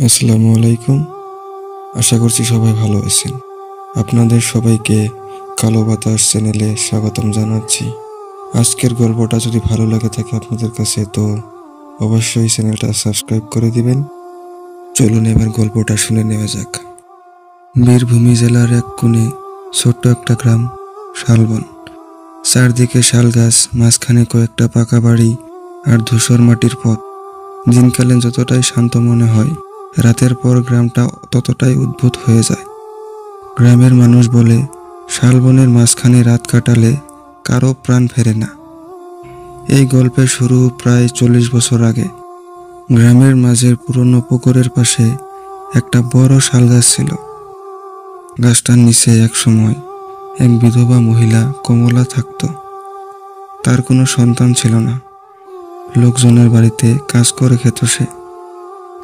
আসসালামু আলাইকুম। আশা করছি সবাই ভালো আছেন। আপনাদের সবাইকে কালো বাতাস চ্যানেলে স্বাগতম জানাচ্ছি। আজকের গল্পটা যদি ভালো লাগে থাকে আপনাদের কাছে, তো অবশ্যই চ্যানেলটা সাবস্ক্রাইব করে দিবেন। চলুন এবার গল্পটা শুনে নেওয়া যাক। বীরভূমি জেলার এক কোণে ছোট্ট একটা গ্রাম, শালবন। চারদিকে শাল গাছ, মাঝখানে কয়েকটা পাকা বাড়ি আর ধূসর মাটির পথ। দিনকালে যতটাই শান্ত মনে হয়, রাতের পর গ্রামটা ততটাই উদ্ভুত হয়ে যায়। গ্রামের মানুষ বলে, শালবনের মাঝখানে রাত কাটালে কারো প্রাণ ফেরে না। এই গল্পের শুরু প্রায় 40 বছর আগে। গ্রামের মাঝের পুরনো পুকুরের পাশে একটা বড় শাল গাছ ছিল। গাছটার নিচে এক সময় এক বিধবা মহিলা কমলা থাকত। তার কোনো সন্তান ছিল না। লোকজনের বাড়িতে কাজ করে খেত সে।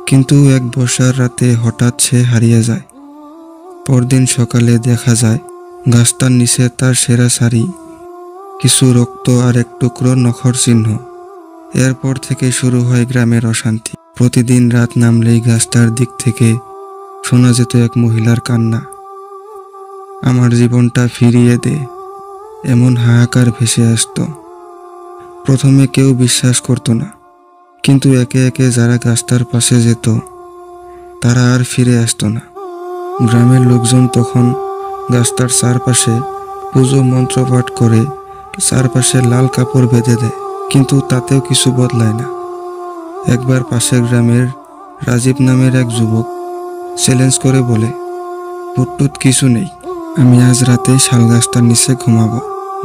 কিন্তু এক বর্ষার রাতে হঠাৎ সে হারিয়ে যায়। পরদিন সকালে দেখা যায় গাছটার নিচে তার সেরা শাড়ি, কিছু রক্ত আর এক টুকরো নখর চিহ্ন। এরপর থেকে শুরু হয় গ্রামের অশান্তি। প্রতিদিন রাত নামলেই গাছটার দিক থেকে শোনা যেত এক মহিলার কান্না, আমার জীবনটা ফিরিয়ে দে, এমন হাহাকার ভেসে আসতো। প্রথমে কেউ বিশ্বাস করত না, কিন্তু একে একে যারা গাছটার পাশে যেত তারা আর ফিরে আসতো না। গ্রামের লোকজন তখন গাছটার চারপাশে পুজো মন্ত্র পাঠ করে চারপাশে লাল কাপড় বেঁধে দেয়, কিন্তু তাতেও কিছু বদলায় না। একবার পাশের গ্রামের রাজীব নামের এক যুবক চ্যালেঞ্জ করে বলে, হুটটুট কিছু নেই, আমি আজ রাতে শাল গাছটার নিচে ঘুমাবো।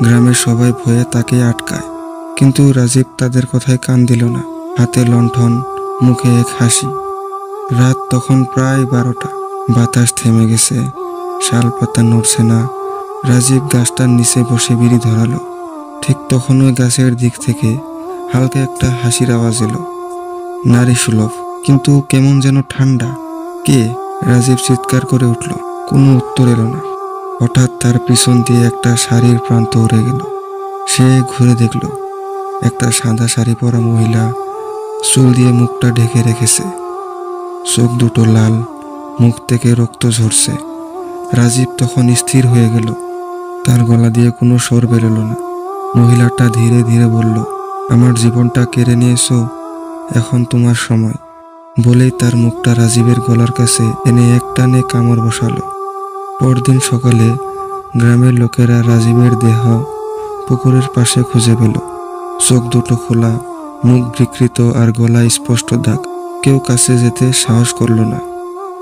গ্রামের সবাই ভয়ে তাকে আটকায়, কিন্তু রাজীব তাদের কথায় কান দিল না। হাতে লণ্ঠন, মুখে এক হাসি। রাত তখন প্রায় 12টা। বাতাস থেমে গেছে, শাল পাতা নড়ছে না। রাজীব গাছটার নিচে বসে বিড়ি ধরালো। ঠিক তখন ওই গাছের দিক থেকে হালকা একটা হাসির আওয়াজ এলো। নারী সুলভ, কিন্তু কেমন যেন ঠান্ডা। কে? রাজীব চিৎকার করে উঠল। কোনো উত্তর এলো না। হঠাৎ তার পিছন দিয়ে একটা শাড়ির প্রান্ত উড়ে গেল। সে ঘুরে দেখল, একটা সাদা শাড়ি পরা মহিলা চুল দিয়ে মুখটা ঢেকে রেখেছে। চোখ দুটো লাল, মুখ থেকে রক্ত ঝরছে। রাজীব তখন স্থির হয়ে গেল। তার গলা দিয়ে কোনো স্বর বেরোলো না। মহিলাটা ধীরে ধীরে বলল, আমার জীবনটা কেড়ে নিয়েছো, এখন তোমার সময়। বলেই তার মুখটা রাজীবের গলার কাছে এনে এক টানে কামড় বসালো। পরদিন সকালে গ্রামের লোকেরা রাজীবের দেহ পুকুরের পাশে খুঁজে পেল। চোখ দুটো খোলা, মুখ বিকৃত আর গলায় স্পষ্ট দাগ। কেউ কাছে যেতে সাহস করল না।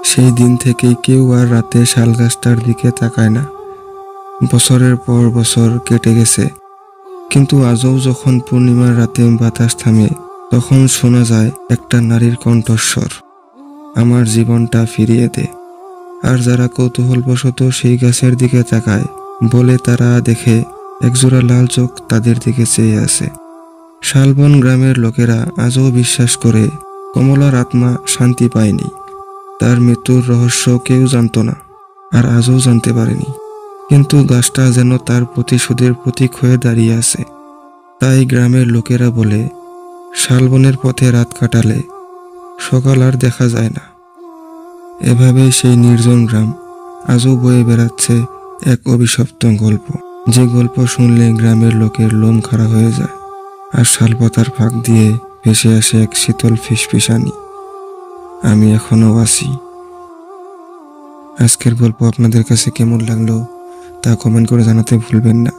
সেই দিন থেকেই কেউ আর রাতে শাল গাছটার দিকে তাকায় না। বছরের পর বছর কেটে গেছে, কিন্তু আজও যখন পূর্ণিমার রাতে বাতাস থামে, তখন শোনা যায় একটা নারীর কণ্ঠস্বর, আমার জীবনটা ফিরিয়ে দে। আর যারা কৌতূহলবশত সেই গাছের দিকে তাকায়, বলে তারা দেখে একজোড়া লাল চোখ তাদের দিকে চেয়ে আছে। শালবন গ্রামের লোকেরা আজও বিশ্বাস করে কমলার আত্মা শান্তি পায়নি। তার মৃত্যুর রহস্য কেউ জানত না, আর আজও জানতে পারেনি। কিন্তু গাছটা যেন তার প্রতিশোধের প্রতীক হয়ে দাঁড়িয়ে আছে। তাই গ্রামের লোকেরা বলে, শালবনের পথে রাত কাটালে সকাল আর দেখা যায় না। এভাবেই সেই নির্জন গ্রাম আজও বয়ে বেড়াচ্ছে এক অভিশপ্ত গল্প, যে গল্প শুনলে গ্রামের লোকের লোম খাড়া হয়ে যায়, আর শালপাতার ফাঁক দিয়ে ভেসে আসে এক শীতল ফিসফিসানি, আমি এখনো আছি। আজকের গল্প আপনাদের কাছে কেমন লাগলো তা কমেন্ট করে জানাতে ভুলবেন না।